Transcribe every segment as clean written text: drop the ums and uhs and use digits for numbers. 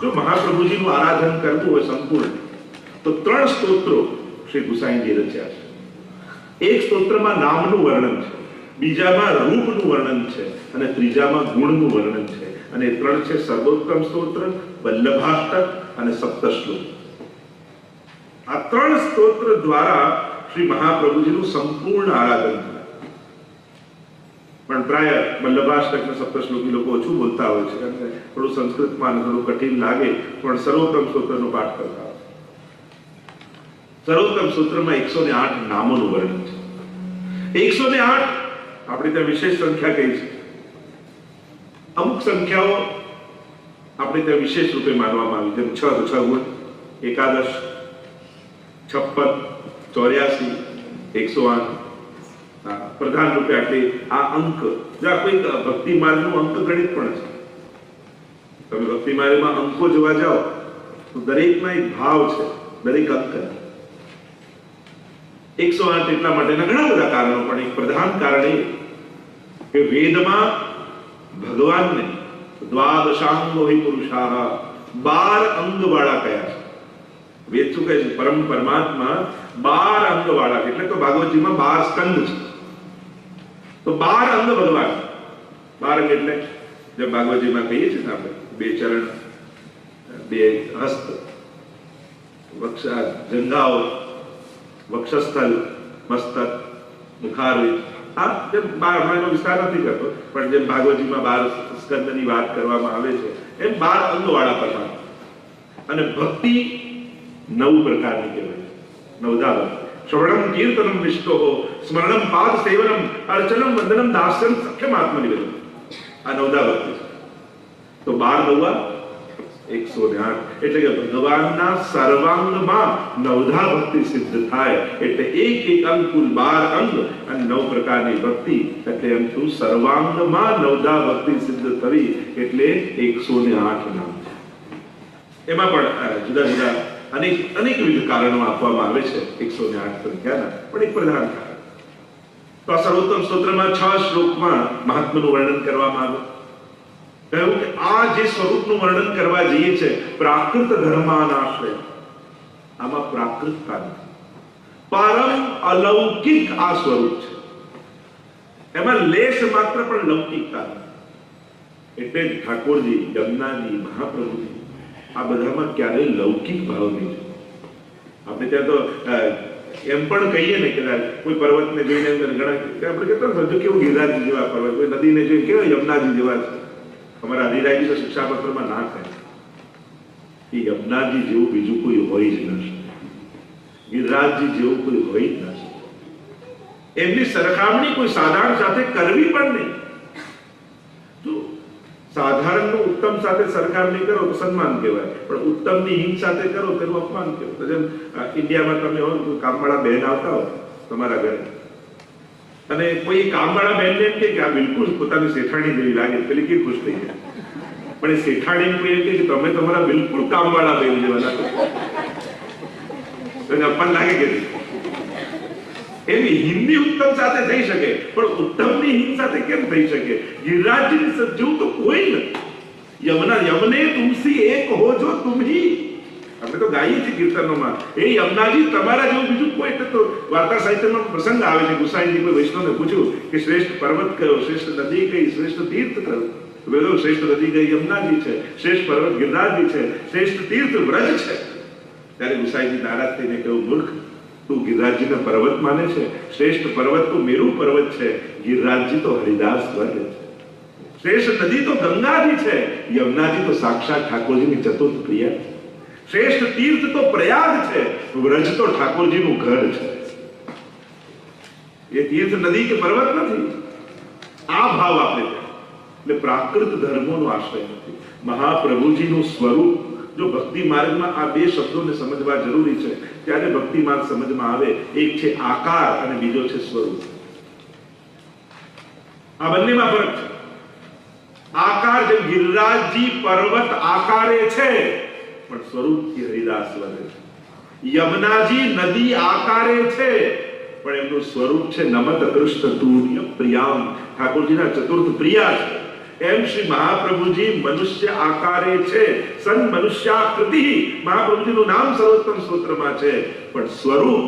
જો મહાપ્રભુજીનું આરાધન કરવું હોય સંપૂર્ણ, તો 3 સ્તોત્રો શ્રી ગુસાઈજી રચ્યા છે. એક સ્તોત્રમાં નામનું વર્ણન છે, બીજામાં રૂપનું વર્ણન છે અને ત્રીજામાં ગુણનું વર્ણન છે. અને 3 છે સર્વોત્તમ સ્તોત્ર, વલ્લભાષ્ટક અને સપ્તશ્લોક. આ 3 સ્તોત્ર દ્વારા શ્રી મહાપ્રભુજીનું સંપૂર્ણ આરાધન થાય. પણ પ્રાય વલ્લભાષ્ટક અને સપ્તશ્લોકી લોકો ઓછું બોલતા હોય છે, કારણ કે થોડું સંસ્કૃતમાં થોડું કઠિન લાગે, પણ સર્વોત્તમ સ્તોત્રનો પાઠ કરતા હોય. સર્વોત્તમ સ્તોત્રમાં 108 નામોનું વર્ણન છે. 108 આપણે ત્યાં વિશેષ સંખ્યા કહી છે. અમુક સંખ્યાઓ આપણે ત્યાં વિશેષ રૂપે માનવામાં આવી, જેમ 6 તો 6 ગુણ, એકાદશ, 56, 84, 108 પ્રધાન રૂપે આટલી આ અંક. જો આ કોઈ ભક્તિ માર્ગનું અંક ગણિત પણ છે. તમે ભક્તિ માર્ગમાં અંકો જોવા જાઓ તો દરેકમાં એક ભાવ છે, દરેક અંક 108 એટલા માટેના ઘણા બધા કારણો, પણ એક પ્રધાન કારણ એ કે વેદમાં ભગવાનને દ્વાદશાંગો હિ પુરુષાહ 12 અંગ વાળા કયા છે. વેદ શું કહે છે? પરમ પરમાત્મા 12 અંગ વાળા, એટલે તો ભાગવતજીમાં 12 સ્કંદ છે. તો 12 અંગ ભગવાન. 12 અંગ એટલે જે ભાગવતજીમાં કહીએ છીએ ને આપણે, 2 ચરણ, 2 હસ્ત, વક્ષા, જંઘાઓ, વક્ષસ્થલ, મસ્તક, મુખારવિંદ. આ જેમ 12 એનો વિસ્તાર નથી કરતો, પણ જેમ ભાગવતજીમાં 12 સ્કંદની વાત કરવામાં આવે છે, એમ 12 અંગ વાળા પરમાત્મા. અને ભક્તિ 9 પ્રકારની કહેવાય. 9ધા ભક્તિ. શ્રવણમ કીર્તનમ વિષ્ણોઃ, સ્મરણમ પાદ સેવનમ, અર્ચનમ વંદનમ દાસ્યમ સખ્યમ આત્મનિવેદનમ. આ 9ધા ભક્તિ છે. તો 12 9 108, એટલે કે ભગવાનના સર્વાંગમાં 9ધા ભક્તિ સિદ્ધ થાય. એટલે એક અંગ કુલ 12 અંગ અને 9 પ્રકારની ભક્તિ, એટલે એમ થયું સર્વાંગમાં 9ધા ભક્તિ સિદ્ધ થવી, એટલે 108 નામ છે. એમાં પણ જુદા જુદા અનેકવિધ કારણો આપવામાં આવે છે 108 સંખ્યાના, પણ એક પ્રધાન કારણ. તો આ સર્વોત્તમ સ્તોત્રમાં 6 શ્લોકમાં મહાત્માનું વર્ણન કરવામાં આવ્યું. કહ્યું કે આ જે સ્વરૂપનું વર્ણન કરવા જઈએ છે, પ્રાકૃત ધર્માનાશ્રય, આમાં પ્રાકૃતતા નથી, પરમ અલૌકિક આ સ્વરૂપ છે. એમાં લેશ માત્ર પણ લૌકિકતા નથી. એટલે ઠાકોરજી, યમુનાજી, મહાપ્રભુજી આ બધામાં ક્યારેય લૌકિક ભાવ નહીં છે. આપણે ત્યાં તો એમ પણ કહીએ ને કે કોઈ પર્વતને જોઈને ઘણા આપણે કહેતા હજુ કેવું ગિરિરાજજી જેવા પર્વત, કોઈ નદીને જોઈને કેવા યમુનાજી જેવા છે. અમારા અધિરાજી તો શિક્ષાપત્રમાં ના થાય કે યમુનાજી જેવું બીજું કોઈ હોય જ ન શકે, ગિરિરાજજી જેવું કોઈ હોય જ ન શકે. એમની સરખામણી કોઈ સાધારણ સાથે કરવી પણ નહીં. તો સાધારણનું ઉત્તમ સાથે સરખામણી કરો તો સન્માન કહેવાય, પણ ઉત્તમની હિંસ સાથે કરો તેનું અપમાન કહેવાય. જેમ ઇન્ડિયામાં તમે હો, કામવાળા બહેન આવતા હોય તમારા ઘરે, અને કોઈ કામવાળા બહેનને એમ કે આ બિલકુલ પોતાની શેઠાણી જેવી લાગે, પેલી કે ખુશ થઈ જાય. પણ એ શેઠાણી કોઈ એમ કે તમે તમારા બિલકુલ કામવાળા બહેન જેવા લાગે, તો અપમાન લાગે કે એવી હિન્દી ઉત્તમ સાથે થઈ શકે, પણ ઉત્તમની હિંદ સાથે કેમ થઈ શકે? ગિરિરાજની જેવું તો કોઈ નથી. યમને તુમસી એક હો જો તુમ હી. આપણે તો ગાઈએ છીએ કીર્તનોમાં, એ યમુનાજી તમારા જેવું બીજું કોઈ. તો વાર્તા સાહિત્યમાં પ્રસંગ આવે છે, ગુસાઈજી કોઈ વૈષ્ણવને પૂછ્યું કે શ્રેષ્ઠ પર્વત કયો, શ્રેષ્ઠ નદી કઈ, શ્રેષ્ઠ તીર્થ કયું? વેદો શ્રેષ્ઠ નદી કઈ યમુનાજી છે, શ્રેષ્ઠ પર્વત ગિરિરાજજી છે, શ્રેષ્ઠ તીર્થ વ્રજ છે. ત્યારે ગુસાઈજી નારાજ થઈને કહ્યું, મૂર્ખ, તું ગિરિરાજજીને પર્વત માને છે? શ્રેષ્ઠ પર્વત તો મેરુ પર્વત છે, ગિરિરાજજી તો હરિદાસ વર્ગ છે. શ્રેષ્ઠ નદી તો ગંગાજી છે, યમુનાજી તો સાક્ષાત ઠાકોરજીની ચતુર્થ પ્રિયા છે. શ્રેષ્ઠ તીર્થ તો પ્રયાગ છે, વ્રજ તો ઠાકોરજીનું ઘર છે. એ તીર્થ નદી કે પર્વત નથી. આ ભાવ આપણે એટલે પ્રાકૃત ધર્મોનો આશ્રય નથી. મહાપ્રભુજીનું સ્વરૂપ, જો ભક્તિ માર્ગમાં આ 2 શબ્દોને સમજવા જરૂરી છે, ત્યારે ભક્તિ માર્ગ સમજમાં આવે. એક છે આકાર અને બીજો છે સ્વરૂપ. આ બંનેમાં ફરક છે. આકાર, જેમ ગિરિરાજજી પર્વત આકારે છે, પણ સ્વરૂપથી હરિદાસ વધે છે. યમુનાજી નદી આકારે છે, પણ એમનું સ્વરૂપ છે નમત કૃષ્ણ તુર્ય પ્રિયામ, ઠાકોરજીના ચતુર્થ પ્રિયા છે. એમ શ્રી મહાપ્રભુજી મનુષ્ય આકારે છે, સન મનુષ્યાકૃતિ. મહાપ્રભુજીનું નામ સર્વોત્તમ સ્તોત્રમાં છે, પણ સ્વરૂપ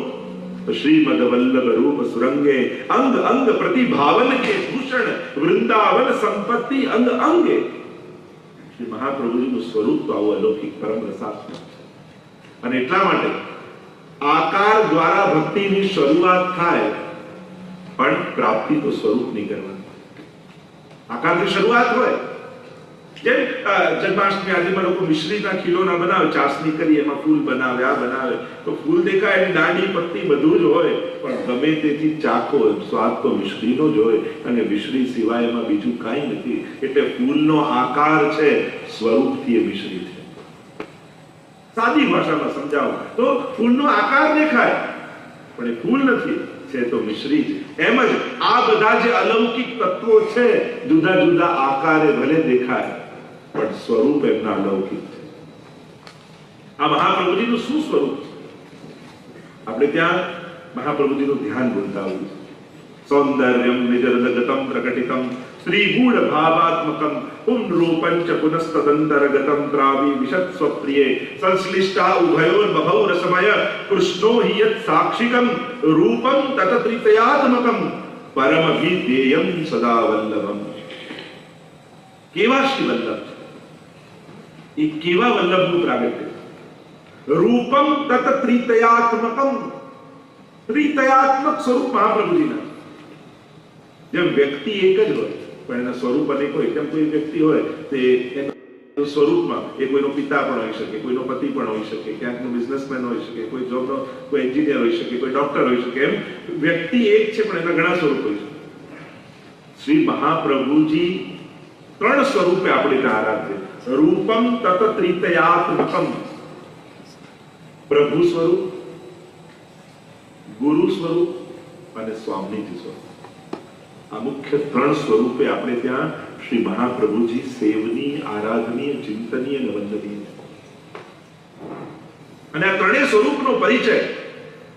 શ્રીમદ વલ્લભ રૂપ સુરંગે અંગ અંગ પ્રતિભાવન કે ભૂષણ વૃંદાવન સંપત્તિ અંગ અંગે. શ્રી મહાપ્રભુજીનું સ્વરૂપ તો આવું અલૌકિક પરમ રસાત્મક છે. અને એટલા માટે આકાર દ્વારા ભક્તિની શરૂઆત થાય, પણ પ્રાપ્તિ તો સ્વરૂપની કરવાની. આકારની શરૂઆત હોય, જેમ જન્માષ્ટમી આદિમાં લોકો મિશ્રીના ખીલોના બનાવે, ચાસણી કરી એમાં ફૂલ બનાવે, આ બનાવે, તો ફૂલ દેખાય, એની દાંડી પત્તી બધું જ હોય, પણ ગમે તેથી ચાખો સ્વાદ તો મિશ્રીનો જ હોય, અને મિશ્રી સિવાય એમાં બીજું કાંઈ નથી. એટલે ફૂલનો આકાર છે, સ્વરૂપથી એ મિશ્રી છે. સાદી ભાષામાં સમજાવો તો ફૂલનો આકાર દેખાય, પણ એ ફૂલ નથી, છે તો મિશ્રી છે. એમ જ આ બધા જે અલૌકિક તત્વો છે, જુદા જુદા આકારે ભલે દેખાય, પણ સ્વરૂપ એમના અલૌકિક છે. આ મહાપ્રભુજીનું શું સ્વરૂપ છે? આપણે ત્યાં મહાપ્રભુજીનું ધ્યાન બોલતા હોઈએ. સૌંદર્યમ નિજરદગતમ પ્રકટિતમ શ્રીગૂઢ ભાવાત્મકમ પુનરૂપં ચ પુનસ્તદંતરગતમ ત્રાવી વિશત્સ્વપ્રિયે સંશ્લિષ્ટા ઉભયોર બભૌ રસમય કૃષ્ણો હિ યત સાક્ષિકમ રૂપમ તતત્રિતયાત્મકમ પરમભિધેયમ સદા વલ્લભમ. કેવા શ્રી વલ્લભ છે, એ કેવા વલ્લભનું પ્રાગટ્ય. રૂપમ તતત્રિતયાત્મકમ, ત્રિતયાત્મક સ્વરૂપ મહાપ્રભુજીના. જેમ વ્યક્તિ એક જ હોય, પણ એના સ્વરૂપ અનેક હોય. જેમ કોઈ વ્યક્તિ હોય તે એના સ્વરૂપમાં એ કોઈનો પિતા પણ હોઈ શકે, કોઈનો પતિ પણ હોઈ શકે, ક્યાંકનો બિઝનેસમેન હોઈ શકે, કોઈ જોબનો કોઈ એન્જિનિયર હોઈ શકે, કોઈ ડોક્ટર હોઈ શકે. એમ વ્યક્તિ એક છે, પણ એના ઘણા સ્વરૂપ હોઈ શકે. શ્રી મહાપ્રભુજી ત્રણ સ્વરૂપે આપણે ત્યાં આરાધ્ય. રૂપમ તત ત્રિતયાત્મકમ, પ્રભુ સ્વરૂપ, ગુરુ સ્વરૂપ અને સ્વામીજી સ્વરૂપ. આ મુખ્ય ત્રણ સ્વરૂપે આપણે ત્યાં શ્રી મહાપ્રભુજી સેવની, આરાધનીય, ચિંતનીય અને વંદનીય. અને આ ત્રણેય સ્વરૂપનો પરિચય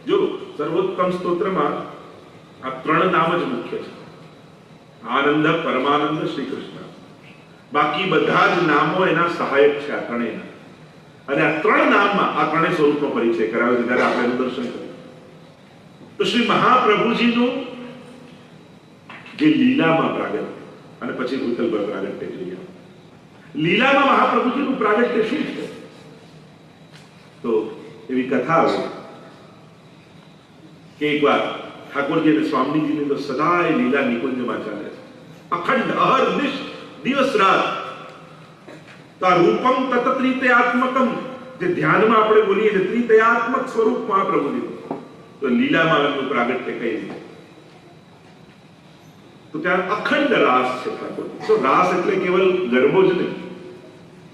જો સર્વોત્તમ સ્તોત્રમાં આ ત્રણ નામ જ મુખ્ય છે. આનંદ, પરમાનંદ, શ્રી કૃષ્ણ. બાકી બધા જ નામો એના સહાયક છે, આ ત્રણેયના. અને આ ત્રણ નામમાં આ ત્રણેય સ્વરૂપનો પરિચય કરાવે છે. ત્યારે આપણે એનું દર્શન કરીએ તો શ્રી મહાપ્રભુજીનું જે લીલામાં પ્રાગટ્ય, અને પછી ભૂતલ પર પ્રાગટ્ય જોઈએ. લીલામાં મહાપ્રભુજીનું પ્રાગટ્ય શું છે? તો એવી કથા આવે કે એકવાર ઠાકોરજી અને સ્વામીજીની તો સદાય લીલા નિકુંજમાં ચાલે છે, અખંડ અહર્નિશ, દિવસ રાત. તો આ રૂપમ તત ત્રિતયાત્મકમ, જે ધ્યાનમાં આપણે બોલીએ છીએ, ત્રિતયાત્મક સ્વરૂપ મહાપ્રભુજીનું. તો લીલામાં એમનું પ્રાગટ્ય કઈ રીતે? તો ત્યાં અખંડ રાસ છે ઠાકોરજી. તો રાસ એટલે કેવલ ગરબો જ નહીં,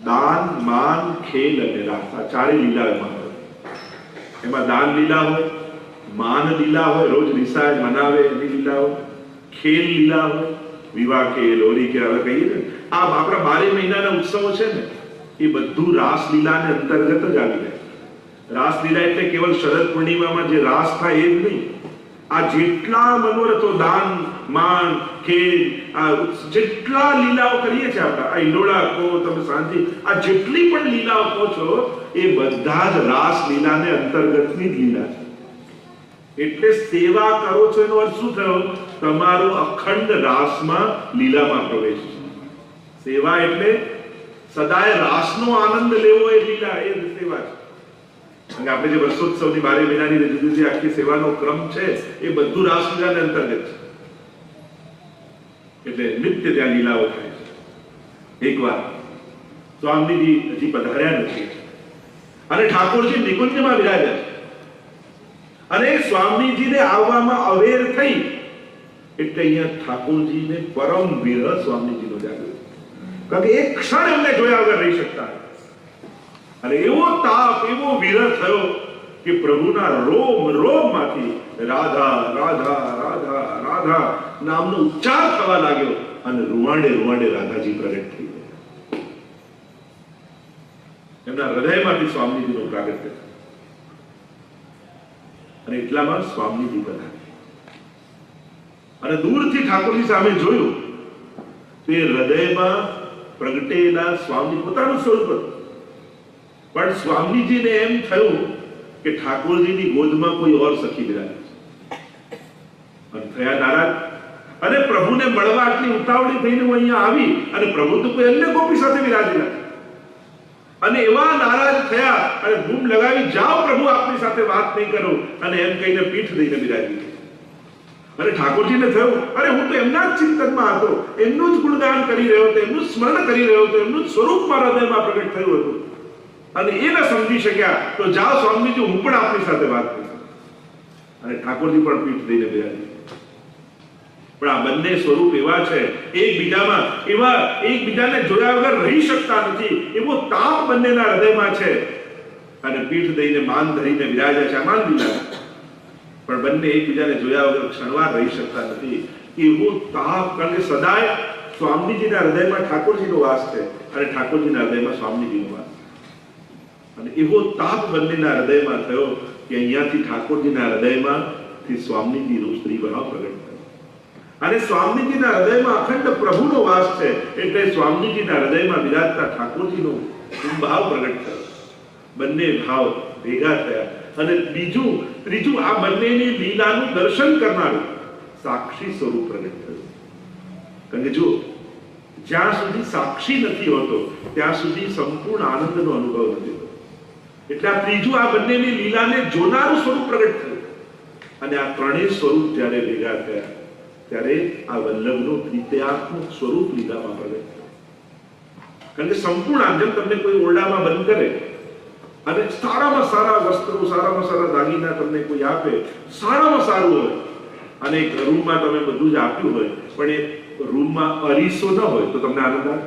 દાન, માન, ખેલ અને રાસ, આ ચારે લીલા એમાં દાન લીલા હોય, માન લીલા હોય, રોજ રિસાય મનાવે એની લીલા હોય, ખેલ લીલા હોય, વિવાહ ખેલ, હોળી કે હવે કહીએ ને આ આપણા 12 મહિનાના ઉત્સવો છે ને, એ બધું રાસ લીલાને અંતર્ગત જ આવી જાય. રાસ લીલા એટલે કેવલ શરદ પૂર્ણિમામાં જે રાસ થાય એ જ નહીં. આ જેટલા મનોરથો, દાન, માન, ખેલ, આ જેટલા લીલાઓ કરીએ છીએ આપણે, આ ઈંડોળા કહો તમે, શાંતિ, આ જેટલી પણ લીલાઓ કહો છો, એ બધા જ રાસ લીલાને અંતર્ગતની જ લીલા છે. એટલે સેવા કરો છો એનો અર્થ શું થયો? તમારો અખંડ રાસમાં, લીલામાં પ્રવેશ છે. સેવા એટલે સદાય રાસનો આનંદ લેવો, એ લીલા, એ સેવા છે. અને આપણે જે વર્ષોત્સવની 12 મહિનાની જુદી જુદી આખી સેવાનો ક્રમ છે, એ બધું રાસલીલાને અંતર્ગત છે. એટલે નિત્ય ત્યાં લીલાઓ થાય છે. એકવાર સ્વામીજી હજી પધાર્યા નથી અને ઠાકોરજી નિકુંજમાં વિરાજ્યા છે. અને સ્વામીજીને આવવામાં અવેર થઈ એટલે અહીંયા ઠાકોરજીને પરમ વિરહ સ્વામીજીનો જાગ્યો. કારણ કે એક ક્ષણ એમને જોયા વગર રહી શકતા. અને એવો તાપ, એવો વિરહ થયો કે પ્રભુના રોમ રોમમાંથી રાધા રાધા રાધા રાધા નામનો ઉચ્ચાર થવા લાગ્યો અને રૂવાડે રૂવાડે રાધાજી પ્રગટ થઈ ગયા. એમના હૃદયમાંથી સ્વામીજીનો પ્રાગટ્ય થયો. અને એટલામાં સ્વામીજી પધાર્યા અને દૂરથી ઠાકોરજી સામે જોયું. તે હૃદયમાં પ્રગટેલા સ્વામી પોતાનું સ્વરૂપ હતું, પણ સ્વામીજીને એમ થયું કે ઠાકોરજીની ગોદમાં કોઈ ઓર સખી બિરાજે અને થયા નારાજ અને પ્રભુને મળવા આટલી ઉતાવળી થઈને હું અહીંયા આવી અને પ્રભુ તો કોઈ અન્ય ગોપી સાથે બિરાજેલા અને એવા નારાજ થયા અને બૂમ લગાવી, જાઓ પ્રભુ આપની સાથે વાત નહીં કરું, અને એમ કહીને પીઠ દઈને બિરાજી. અને ઠાકોરજીને થયું, અરે હું તો એમના જ ચિંતનમાં હતો, એમનું જ ગુણગાન કરી રહ્યો હતો, એમનું સ્મરણ કરી રહ્યો હતો, એમનું સ્વરૂપ મારા હૃદયમાં પ્રગટ થયું હતું અને એ ન સમજી શક્યા, તો જાઓ સ્વામીજી હું પણ આપની સાથે વાત કરીશ. અને ઠાકોરજી પણ પીઠ દઈને બિરાજી. પણ આ બંને સ્વરૂપ એવા છે, એકબીજામાં એવા એકબીજાને જોયા વગર રહી શકતા નથી, એવો તાપ બંનેના હૃદયમાં છે અને પીઠ દઈને માન ધરીને બિરાજ્યા છે. માન લીધા પણ બંને એકબીજાને જોયા વગર ક્ષણવાર રહી શકતા નથી. એવો તાપ, કારણ કે સદાય સ્વામીજીના હૃદયમાં ઠાકોરજીનો વાસ છે અને ઠાકોરજીના હૃદયમાં સ્વામીજીનો વાસ, અને એવો તાપ બંનેના હૃદયમાં થયો કે અહીંયાથી ઠાકોરજીના હૃદયમાંથી સ્વામીજીનું સ્ત્રી ભાવ પ્રગટ થયો અને સ્વામીજીના હૃદયમાં અખંડ પ્રભુનો વાસ છે, એટલે સ્વામીજીના હૃદયમાં બિરાજતા ઠાકોરજીનો ભાવ પ્રગટ થયો. બંને ભાવ ભેગા થયા અને ત્રીજું આ બંનેની લીલાનું દર્શન કરનારું સાક્ષી સ્વરૂપ પ્રગટ થયું. કારણ કે જો જ્યાં સુધી સાક્ષી નથી હોતો ત્યાં સુધી સંપૂર્ણ આનંદનો અનુભવ નથી હોતો. એટલે આ ત્રીજું આ બંનેની લીલાને જોનારું સ્વરૂપ પ્રગટ થયું અને આ ત્રણેય સ્વરૂપ જ્યારે ભેગા થયા ત્યારે આ વલ્લભનું ત્રિતયાત્મક સ્વરૂપ લીલામાં પ્રગટ થયું. કારણ કે સંપૂર્ણ, જેમ તમને કોઈ ઓરડામાં બંધ કરે અને સારામાં સારા વસ્ત્રો, સારામાં સારા દાગીના તમને કોઈ આપે, સારામાં સારું હોય, અને એક રૂમમાં તમે બધું જ આપ્યું હોય પણ એ રૂમમાં અરીસો ન હોય તો તમને આનંદ આવે?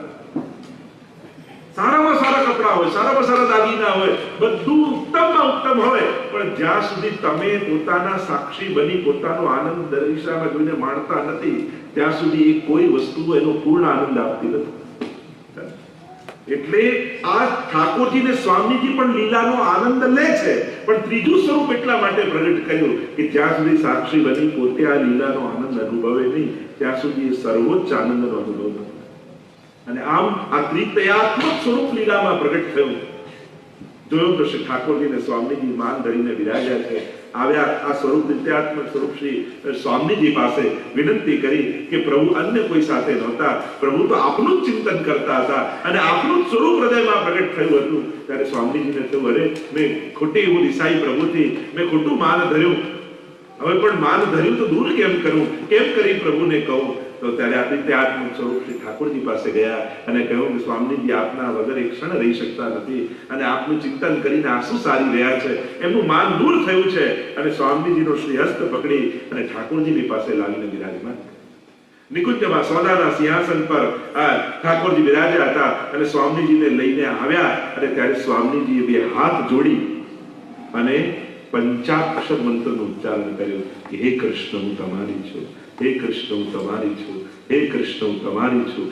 સારામાં સારા કપડા હોય, સારામાં સારા દાગીના હોય, બધું ઉત્તમમાં ઉત્તમ હોય, પણ જ્યાં સુધી તમે પોતાના સાક્ષી બની પોતાનો આનંદ દર્શામાં જોઈને માણતા નથી ત્યાં સુધી એ કોઈ વસ્તુ એનો પૂર્ણ આનંદ આપતી નથી. એટલે આ ઠાકોરજી ને સ્વામીજી પણ લીલાનો આનંદ લે છે, પણ ત્રીજું સ્વરૂપ એટલા માટે પ્રગટ કર્યું કે જ્યાં સુધી સાક્ષી બની પોતે આ લીલાનો આનંદ અનુભવે નહીં ત્યાં સુધી એ સર્વોચ્ચ આનંદનો અનુભવ નથી. અને આમ આ ત્રિતયાત્મક સ્વરૂપ લીલામાં પ્રગટ થયું. જોયું તો શ્રી ઠાકોરજી ને સ્વામીજી માન ધરીને બિરાજ્યા છે. આવ્યા આ સ્વરૂપ ત્રિતયાત્મક સ્વરૂપ શ્રી સ્વામીજી પાસે વિનંતી કરી કે પ્રભુ અન્ય કોઈ સાથે નહોતા, પ્રભુ તો આપનું જ ચિંતન કરતા હતા અને આપનું જ સ્વરૂપ હૃદયમાં પ્રગટ થયું હતું. ત્યારે સ્વામીજીને થયું, અરે મેં ખોટી એવું રિસાઈ પ્રભુથી, મેં ખોટું માન ધર્યું, હવે પણ માન ધર્યું તો દૂર કેમ કરું, કેમ કરી પ્રભુને કહું? તો ત્યારે આ ત્રિતયાત્મક સ્વરૂપ શ્રી ઠાકોરજી પાસે ગયા અને કહ્યું કે સ્વામીજી આપના વગર એક ક્ષણ રહી શકતા નથી અને આપનું ચિંતન કરીને આંસુ સારી રહ્યા છે, એમનું માન દૂર થયું છે. અને સ્વામીજીનો શ્રી હસ્ત પકડી અને ઠાકોરજીની પાસે લાવીને બિરાજમાન. નિકુંજમાં સોનાના સિંહાસન પર ઠાકોરજી બિરાજ્યા હતા અને સ્વામીજીને લઈને આવ્યા અને ત્યારે સ્વામીજીએ બે હાથ જોડી અને પંચાક્ષર મંત્રનું ઉચ્ચારણ કર્યું કે હે કૃષ્ણ હું તમારી છું, હે કૃષ્ણ હું તમારી છું, હે કૃષ્ણ હું તમારી છું.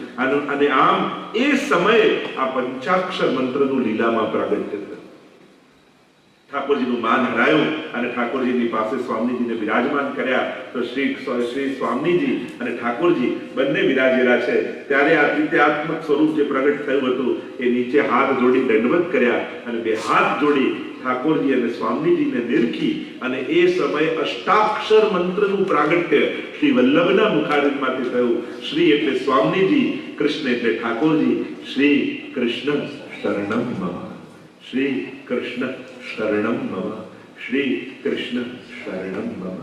અને આમ એ સમયે આ પંચાક્ષર મંત્રનું લીલામાં પ્રાગટ્ય થયું. ઠાકોરજીનું માન હરાયું અને ઠાકોરજીની પાસે સ્વામીજીને બિરાજમાન કર્યા. તો શ્રી સ્વામીજી અને ઠાકોરજી બંને બિરાજેલા છે. ત્યારે આ ત્રિતયાત્મક સ્વરૂપ જે પ્રગટ થયું હતું એ નીચે હાથ જોડી દંડવત કર્યા અને બે હાથ જોડી ઠાકોરજી અને સ્વામીજીને નિરખી અને એ સમયે અષ્ટાક્ષર મંત્રનું પ્રાગટ્ય શ્રી વલ્લભના મુખારવિંદમાંથી થયું. શ્રી એટલે સ્વામીજી, કૃષ્ણ એટલે ઠાકોરજી. શ્રી કૃષ્ણ શરણમ મમ, શ્રી કૃષ્ણ શરણમ મમ, શ્રી કૃષ્ણ શરણમ મમ.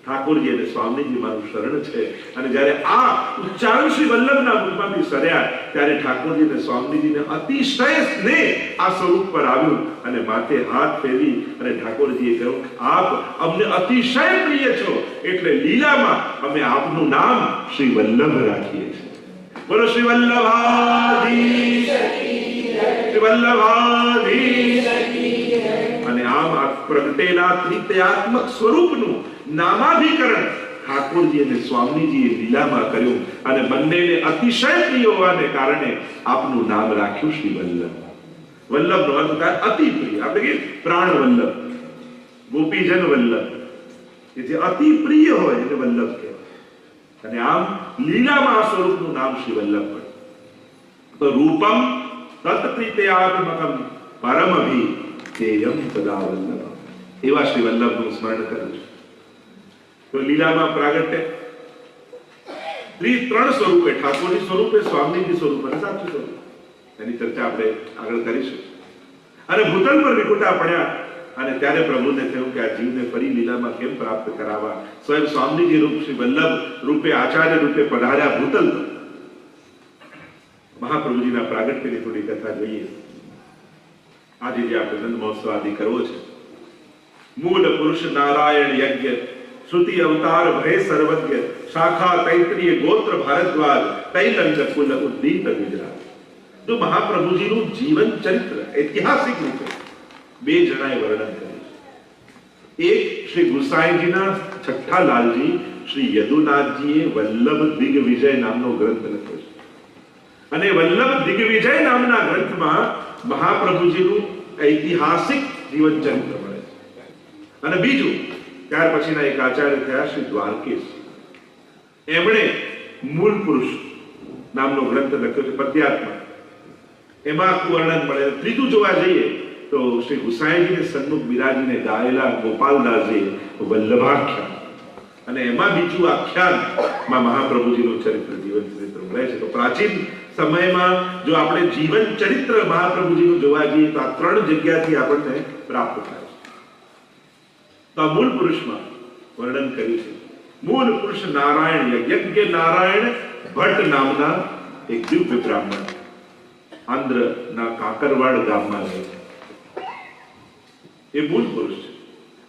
ઠાકોરજી અને સ્વામીજી મારું શરણ છે. અને જ્યારે આ ઉચ્ચારણ શ્રી વલ્લભના મુખમાંથી સર્યા ત્યારે ઠાકોરજી અને સ્વામીજીને અતિશય સ્નેહ આ સ્વરૂપ પર આવ્યું અને માથે હાથ ફેરવી અને ઠાકોરજીએ કહ્યું, આપ અમને અતિશય પ્રિય છો એટલે લીલામાં અમે આપનું નામ શ્રી વલ્લભ રાખીએ છીએ. બોલો શ્રી વલ્લભાધીશ, શ્રી વલ્લભાધીશ. અને આમ આ પ્રગટેલા ત્રિતયાત્મક સ્વરૂપનું નામાધિકરણ ઠાકોરજી અને સ્વામીજીએ લીલામાં કર્યું અને બંનેને અતિશય પ્રિય હોવાને કારણે આપનું નામ રાખ્યું શ્રી વલ્લભ. વલ્લભનો અર્થ થાય અતિ પ્રિય. આપણે કહીએ પ્રાણ વલ્લભ, ગોપીજન વલ્લભ, કે જે અતિ પ્રિય હોય એને વલ્લભ કહેવાય. અને આમ લીલામાં આ સ્વરૂપનું નામ શ્રી વલ્લભ પડ્યું. તો રૂપમ તત્પ્રીત્યાત્મકમ પરમભિ તેયમ તદા વલ્લભ. એવા શ્રી વલ્લભનું સ્મરણ કરું છું. તો લીલામાં પ્રાગટ્ય ત્રણ સ્વરૂપે, ઠાકોરજી સ્વરૂપે, સ્વામીજી સ્વરૂપ અને સાક્ષી સ્વરૂપ, એની ચર્ચા આપણે આગળ કરીશું. અને ભૂતલ પર વિકુટા પડ્યા અને ત્યારે પ્રભુને થયું કે આ જીવને ફરી લીલામાં કેમ પ્રાપ્ત કરાવવા. સ્વયં સ્વામીજી રૂપ શ્રી વલ્લભ રૂપે, આચાર્ય રૂપે પધાર્યા ભૂતલ પર. મહાપ્રભુજીના પ્રાગટ્યની થોડી કથા જોઈએ. આજે જે આપણે નંદ મહોત્સવ આદિ કરવો છે, મૂળ પુરુષ નારાયણ યજ્ઞ, શ્રુતિ અવતાર ભય સર્વજ્ઞ, શાખા તૈત્રીય ગોત્ર ભારદ્વાજ, તૈલંગ કુલ ઉદ્દીત ગુજરાત. તો મહાપ્રભુજીનું જીવન ચરિત્ર ઐતિહાસિક રૂપે બે જણાએ વર્ણન કર્યું છે. એક શ્રી ગુસાઈજીના છઠ્ઠા લાલજી શ્રી યદુનાથજીએ વલ્લભ દિગ્વિજય નામનો ગ્રંથ લખ્યો છે. અને વલ્લભ દિગ્વિજય નામના ગ્રંથમાં મહાપ્રભુજીનું ઐતિહાસિક જીવન ચરિત્ર મળે છે. અને બીજું, ત્યાર પછીના એક આચાર્ય થયા શ્રી દ્વારકેશ, એમણે મૂળ પુરુષ નામનો ગ્રંથ લખ્યો છે, પદ્યાત્મા. એમાં આખું વર્ણન મળે. ત્રીજું જોવા જઈએ તો શ્રી ગુસાઈજીને સન્મુખ બિરાજીને ગાયેલા ગોપાલદાસજી વલ્લભાખ્યાન, અને એમાં બીજું આખ્યાનમાં મહાપ્રભુજીનું ચરિત્ર, જીવન ચરિત્ર મળે છે. તો પ્રાચીન સમયમાં જો આપણે જીવન ચરિત્ર મહાપ્રભુજીનું જોવા જઈએ તો આ ત્રણ જગ્યાથી આપણને પ્રાપ્ત થાય છે. તો આ મૂળ પુરુષમાં વર્ણન કર્યું છે. મૂળ પુરુષ નારાયણ યજ્ઞ, નારાયણ ભટ્ટ નામના એક દિવ્ય બ્રાહ્મણ આંધ્રના કાકરવાડ ગામમાં રહે છે. એ મૂળ પુરુષ છે.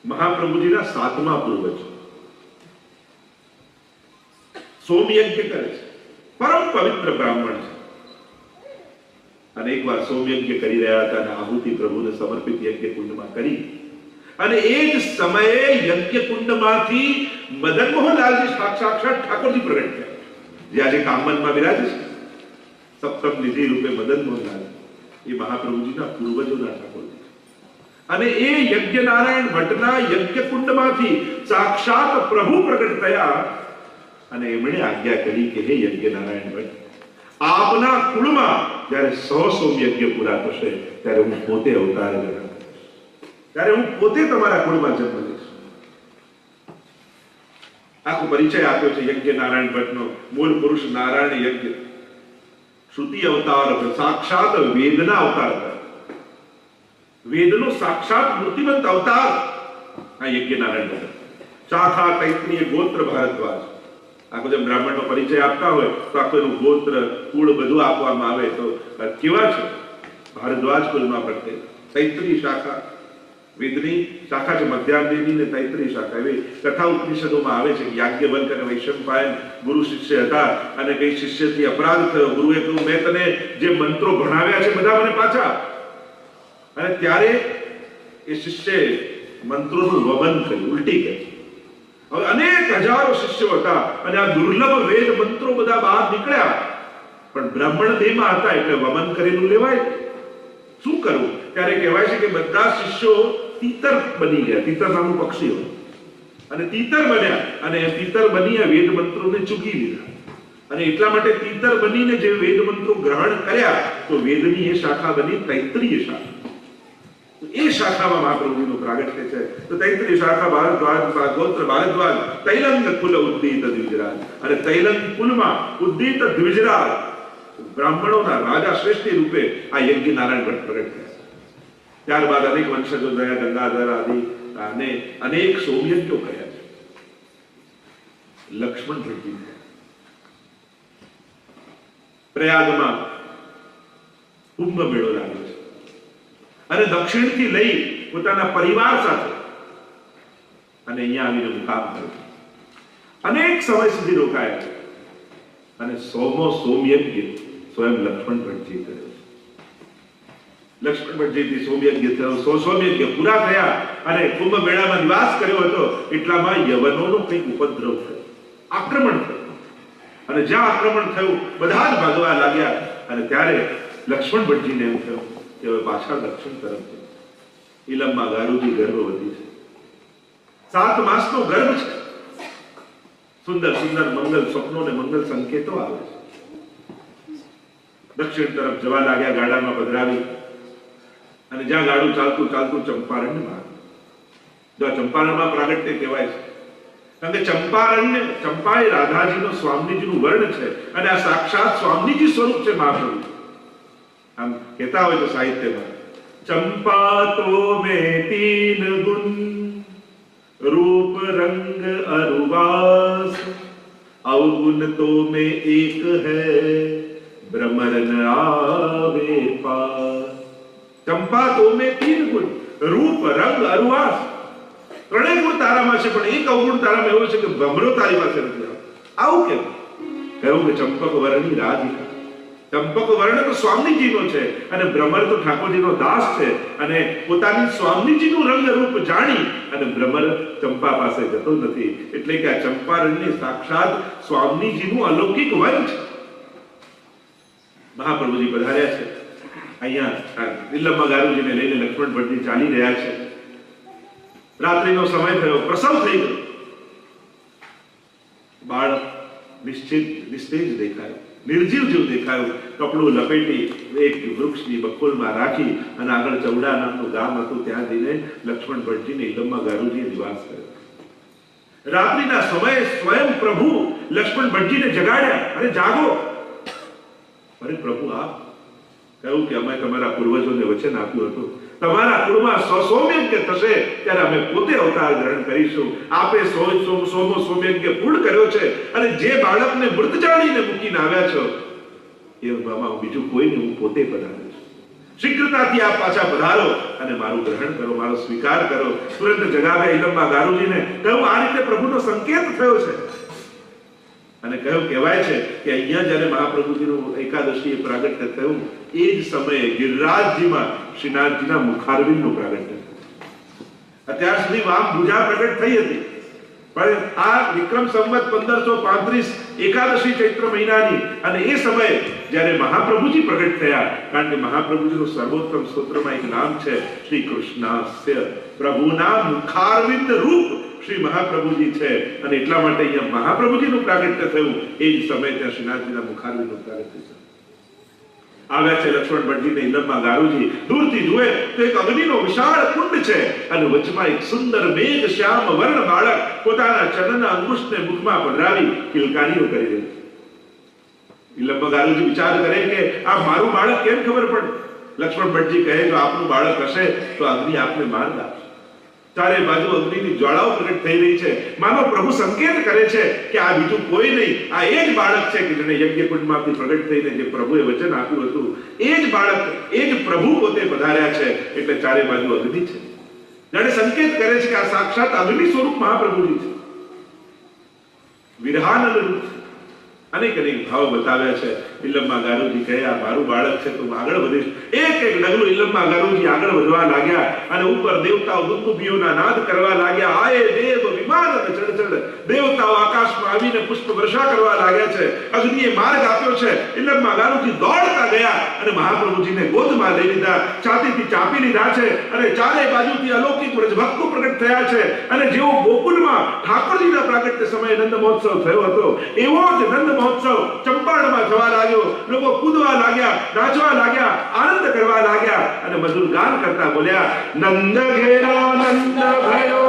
મહાપ્રભુજીના 7મા પૂર્વજ. સોમયજ્ઞ કરે છે. પરમ પવિત્ર બ્રાહ્મણ છે. અને એકવાર સોમયજ્ઞ કરી રહ્યા હતા અને આહુતિ પ્રભુને સમર્પિત યજ્ઞ કુંડમાં કરી, અને એ જ સમયે યજ્ઞ કુંડમાંથી મદન મોહનલાલજી સાક્ષાત ઠાકોરજી પ્રગટ થયા, જે આજે કામનમાં બિરાજે છે. સપ્તમ નિધિ રૂપે મદન મોહનલાલ એ મહાપ્રભુજીના પૂર્વજોના ઠાકોરજી. અને એ યજ્ઞ નારાયણ ભટ્ટના યજ્ઞ કુંડમાંથી સાક્ષાત પ્રભુ પ્રગટ થયા અને એમણે આજ્ઞા કરી કે હે યજ્ઞ નારાયણ ભટ્ટ, આપના કુળમાં જ્યારે 100 સોમયજ્ઞ પૂરા થશે ત્યારે હું પોતે અવતાર ગ્રહણ કરીશ, ત્યારે હું પોતે તમારા કુળમાં જન્મ લઈશ. આખો પરિચય આપ્યો છે યજ્ઞ નારાયણ ભટ્ટનો. મૂળ પુરુષ નારાયણ યજ્ઞ, શ્રુતિ અવતાર, સાક્ષાત વેદના અવતાર, વેદનો સાક્ષાત મૂર્તિમંત અવતાર આ યજ્ઞ નારાયણ ભટ્ટ. શાખા તૈત્રીય ગોત્ર ભારદ્વાજ. આખો જેમ બ્રાહ્મણનો પરિચય આપતા હોય તો આખો એનું ગોત્ર, કુળ બધું આપવામાં આવે તો કેવા છે? ભારદ્વાજ કુળમાં પ્રત્યે. તૈત્રીય શાખા, વેદની શાખા છે મધ્યાહ્નની ને તૈત્રીય શાખા. એવી કથા ઉપનિષદોમાં આવે છે કે યાજ્ઞવલ્ક અને વૈશંપાયન ગુરુ શિષ્ય હતા અને કઈ શિષ્યથી અપરાધ થયો. ગુરુએ કહ્યું મેં તને જે મંત્રો ભણાવ્યા છે બધા મને પાછા. અને ત્યારે એ શિષ્યએ મંત્રોનું વમન કર્યું, ઉલટી કરી. હવે અનેક હજારો શિષ્યો હતા અને આ દુર્લભ વેદ મંત્રો બધા બહાર નીકળ્યા, પણ બ્રાહ્મણ દેહમાં હતા એટલે વમન કરેલું લેવાય. શું કરવું? ત્યારે કહેવાય છે કે બધા શિષ્યો તીતર બની ગયા. તીતર નામનું પક્ષી હોય, અને તીતર બન્યા અને તીતર બની વેદ મંત્રોને ચૂકી લીધા. અને એટલા માટે તીતર બનીને જે વેદ મંત્રો ગ્રહણ કર્યા તો વેદની એ શાખા બની તૈત્રીય શાખા. એ શાખામાં મહાપ્રભુજીનું પ્રાગટ્ય છે. તો તૈત્રીય શાખા ભારદ્વાજ, ગોત્ર ભારદ્વાજ, તૈલંગ કુલ ઉદ્દીત દ્વિજરાજ. અને તૈલંગ કુલમાં ઉદ્દીત દ્વિજરાજ બ્રાહ્મણોના રાજા શ્રેષ્ઠ રૂપે આ યજ્ઞ નારાયણ ભટ્ટ પ્રગટ થયા. ત્યારબાદ અનેક વંશજો થયા, ગંગાધર આદિ, અને અનેક સોમયજ્ઞો કર્યા છે. લક્ષ્મણ ભટ્ટજી પ્રયાગમાં કુંભ મેળો લાગ્યો છે અને દક્ષિણથી લઈ પોતાના પરિવાર સાથે અને અહીંયા આવીને મુકામ કર્યો. અનેક સમય સુધી રોકાયા છે અને 100મો સોમયજ્ઞ સ્વયં લક્ષ્મણ ભટ્ટજી કર્યો. લક્ષ્મણ ભટ્ટજીથી સોમયજ્ઞ થયો. 100 સોમયજ્ઞ પૂરા થયા અને કુંભ મેળામાં નિવાસ કર્યો હતો. એટલામાં યવનોનો કંઈક ઉપદ્રવ થયો, આક્રમણ થયું. અને જ્યાં આક્રમણ થયું બધા જ ભાગવા લાગ્યા. અને ત્યારે લક્ષ્મણ ભટ્ટજીને એમ થયું કે હવે પાછા દક્ષિણ તરફ છે. ઇલમમાં ગારુજી ગર્ભવતી છે, 7 માસનો ગર્ભ છે. સુંદર સુંદર મંગલ સ્વપ્નો ને મંગલ સંકેતો આવે છે. દક્ષિણ તરફ જવા લાગ્યા, ગાડામાં પધરાવી, અને જ્યાં ગાડું ચાલતું ચાલતું ચંપારણ્યમાં, જો ચંપારણમાં પ્રાગટ્ય કહેવાય છે, કારણ કે ચંપારણ્ય, ચંપા એ રાધાજીનો સ્વામીજીનું વર્ણ છે, અને આ સાક્ષાત સ્વામીજી સ્વરૂપ છે મહાપ્રભુ. આમ કહેતા હોય તો સાહિત્યમાં, ચંપા તો મેં તીન ગુણ, रूप रंग अरुवास, अवगुण तो में एक है, भ्रमर न आवे पास. चंपा तो में तीन गुण, रूप रंग अरुवास, ત્રણેય ગુણ તારામાં છે, પણ એક અવગુણ તારામાં એવો છે કે ભમરો તારી પાસે નથી આવતો. આવું કેમ? કહ્યું કે ચંપક વર્ણની રાધિકા. ચંપક વર્ણ તો સ્વામીજીનો છે, અને ભ્રમર તો ઠાકોરજીનો દાસ છે, અને પોતાની સ્વામીજીનું રંગ રૂપ જાણી અને ભ્રમર ચંપા પાસે જતો નથી. એટલે કે આ ચંપારણ્ય સાક્ષાત સ્વામીજીનું અલૌકિક વન છે. મહાપ્રભુજી પધાર્યા છે. અહીંયા નિલંબા ગારુજીને લઈને લક્ષ્મણ ભટ્ટજી ચાલી રહ્યા છે. રાત્રિનો સમય થયો, પ્રસવ થઈ ગયો. બાળક નિસ્તેજ દેખાયો, નિર્જીવ જેવું દેખાયું. કપડું લપેટી એક વૃક્ષની બખોલમાં રાખી અને આગળ ચૌડા નામનું ગામ હતું, ત્યાં જઈને લક્ષ્મણ ભટ્ટજીને ઇલમ્મા ગારુજીએ નિવાસ કર્યો. રાત્રિના સમયે સ્વયં પ્રભુ લક્ષ્મણ ભટ્ટજીને જગાડ્યા. અરે જાગો! અરે પ્રભુ આપ. કહ્યું કે અમે તમારા પૂર્વજોને વચન આપ્યું હતું, તમારા કુળમાં સૌમ્યજ્ઞ થશે ત્યારે અમે પોતે અવતાર ગ્રહણ કરીશું. આપે સોમો સૌમ્યજ્ઞ પૂર્ણ કર્યો છે, અને જે બાળકને મૃત જાણીને મૂકીને આવ્યા છો એ બીજું કોઈ નહીં, હું પોતે પધારું છું. શીઘ્રતાથી આપ પાછા પધારો અને મારું ગ્રહણ કરો, મારો સ્વીકાર કરો. તુરંત જગાવ્યા ઇલમ્મા ગારુજીને. કહ્યું આ રીતે પ્રભુનો સંકેત થયો છે. અને કહ્યું, કહેવાય છે કે અહીંયા જ્યારે મહાપ્રભુજીનું એકાદશી પ્રાગટ્ય થયું, એ જ સમયે ગિરિરાજજીમાં શ્રીનાથજીના મુખારવિંદનું પ્રાગટ્ય થયું. અત્યાર સુધી વામ ભુજા પ્રગટ થઈ હતી, પણ આ વિક્રમ સંવત 1535 એકાદશી ચૈત્ર મહિનાની, અને એ સમયે જ્યારે મહાપ્રભુજી પ્રગટ થયા, કારણ કે મહાપ્રભુજીનું સર્વોત્તમ સ્તોત્રમાં એક નામ છે શ્રી કૃષ્ણાસ્ય, પ્રભુના મુખારવિંદ રૂપ શ્રી મહાપ્રભુજી છે, અને એટલા માટે અહીંયા મહાપ્રભુજીનું પ્રાગટ્ય થયું. એ જ સમયે ત્યાં શ્રીનાથજીના મુખારવિંદનું પ્રાગટ્ય થયું. આવ્યા છે લક્ષ્મણ ભટ્ટજીને ઇલમ્મા ગારુજી. દૂરથી જુએ તો એક અગ્નિનો વિશાળ કુંડ છે, અને વચમાં એક સુંદર મેઘ શ્યામ વર્ણ બાળક પોતાના ચરણના અંગુષ્ઠને મુખમાં પધરાવી કિલકારીઓ કરી રહ્યું છે. ઇલમ્મા ગારુજી વિચાર કરે કે આ મારું બાળક કેમ ખબર પડે? લક્ષ્મણ ભટ્ટજી કહે, જો આપનું બાળક હશે તો અગ્નિ આપને માર્ગ આપશે. ચારે બાજુ અગ્નિની જ્વાળાઓ પ્રગટ થઈ રહી છે. માનો પ્રભુ સંકેત કરે છે કે આ બીજું કોઈ નહીં, આ એ જ બાળક છે કે જેને યજ્ઞકુંડમાંથી પ્રગટ થઈને જે પ્રભુએ વચન આપ્યું હતું, એ જ બાળક, એ જ પ્રભુ પોતે પધાર્યા છે. એટલે ચારે બાજુ અગ્નિ છે. જાણે સંકેત કરે છે કે આ સાક્ષાત અગ્નિ સ્વરૂપ મહાપ્રભુજી છે. વિરહાનંદ રૂપ છે. અનેક અનેક ભાવ બતાવ્યા છે. ઇલમ્મા ગારુજી કહે, આ મારું બાળક છે તો હું આગળ વધીશ. એક એક ડગલું ઇલમ્મા ગારુજી આગળ વધવા લાગ્યા, અને ઉપર દેવતાઓ દુંદુભીઓના નાદ કરવા લાગ્યા. આયે દેવ વિમાન ચડ ચડ, દેવતાઓ આકાશમાં આવીને પુષ્પ વર્ષા કરવા લાગ્યા છે. અગ્નિએ માર્ગ આપ્યો છે. ઇલમ્મા ગારુજી દોડતા ગયા અને મહાપ્રભુજીને ગોદમાં લઈ લીધા, છાતીથી ચાપી લીધા છે, અને ચારે બાજુથી અલૌકિક વ્રજભક્તો પ્રગટ થયા છે. અને જેવો ગોકુળમાં ઠાકોરજીના પ્રાગટ્ય સમયે નંદ મહોત્સવ થયો હતો, એવો જ નંદ મહોત્સવ ચંપારણમાં થવા લાગ્યો. લોકો કૂદવા લાગ્યા, નાચવા લાગ્યા, આનંદ કરવા લાગ્યા, અને મધુર ગાન કરતા બોલ્યા, નંદ ઘેરા નંદ ભયો